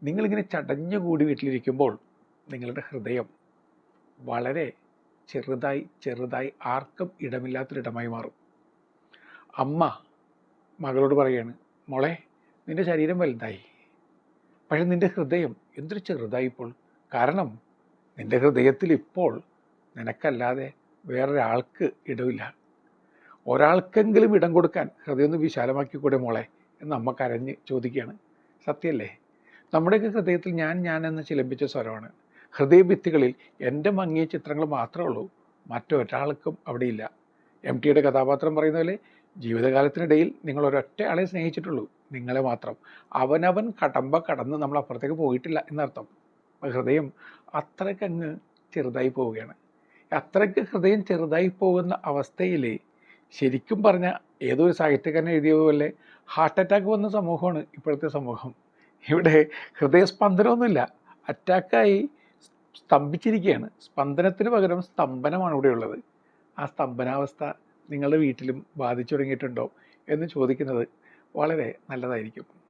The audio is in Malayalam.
നിങ്ങളിങ്ങനെ ചടഞ്ഞുകൂടി വീട്ടിലിരിക്കുമ്പോൾ നിങ്ങളുടെ ഹൃദയം വളരെ ചെറുതായി ചെറുതായി ആർക്കും ഇടമില്ലാത്തൊരിടമായി മാറും. അമ്മ മകളോട് പറയുകയാണ്, മോളെ നിൻ്റെ ശരീരം വലുതായി, പക്ഷെ നിൻ്റെ ഹൃദയം എന്തൊരു ചെറുതായി ഇപ്പോൾ. കാരണം നിൻ്റെ ഹൃദയത്തിൽ ഇപ്പോൾ നിനക്കല്ലാതെ വേറൊരാൾക്ക് ഇടമില്ല. ഒരാൾക്കെങ്കിലും ഇടം കൊടുക്കാൻ ഹൃദയം ഒന്ന് വിശാലമാക്കിക്കൂടെ മോളെ എന്ന് അമ്മ കരഞ്ഞ് ചോദിക്കുകയാണ്. സത്യമല്ലേ? നമ്മുടെയൊക്കെ ഹൃദയത്തിൽ ഞാൻ എന്ന് ചിലമ്പിച്ച സ്വരമാണ്. ഹൃദയഭിത്തികളിൽ എൻ്റെ മങ്ങിയ ചിത്രങ്ങൾ മാത്രമേ ഉള്ളൂ, മറ്റൊരാൾക്കും അവിടെയില്ല. എം ടിയുടെ കഥാപാത്രം പറയുന്ന പോലെ ജീവിതകാലത്തിനിടയിൽ നിങ്ങൾ ഒരൊറ്റ ആളെ സ്നേഹിച്ചിട്ടുള്ളൂ, നിങ്ങളെ മാത്രം. അവനവൻ കടമ്പ കടന്ന് നമ്മൾ അപ്പുറത്തേക്ക് പോയിട്ടില്ല എന്നർത്ഥം. ഹൃദയം അത്രയ്ക്കങ്ങ് ചെറുതായി പോവുകയാണ്. അത്രയ്ക്ക് ഹൃദയം ചെറുതായി പോകുന്ന അവസ്ഥയിൽ ശരിക്കും പറഞ്ഞാൽ ഏതൊരു സാഹിത്യകാരൻ എഴുതിയ പോലെ ഹാർട്ട് അറ്റാക്ക് വന്ന സമൂഹമാണ് ഇപ്പോഴത്തെ സമൂഹം. ഇവിടെ ഹൃദയസ്പന്ദനമൊന്നുമില്ല, അറ്റാക്കായി സ്തംഭിച്ചിരിക്കുകയാണ്. സ്പന്ദനത്തിന് പകരം സ്തംഭനമാണ് ഇവിടെ ഉള്ളത്. ആ സ്തംഭനാവസ്ഥ നിങ്ങളുടെ വീട്ടിലും ബാധിച്ചു തുടങ്ങിയിട്ടുണ്ടോ എന്ന് ചോദിക്കുന്നത് വളരെ നല്ലതായിരിക്കും.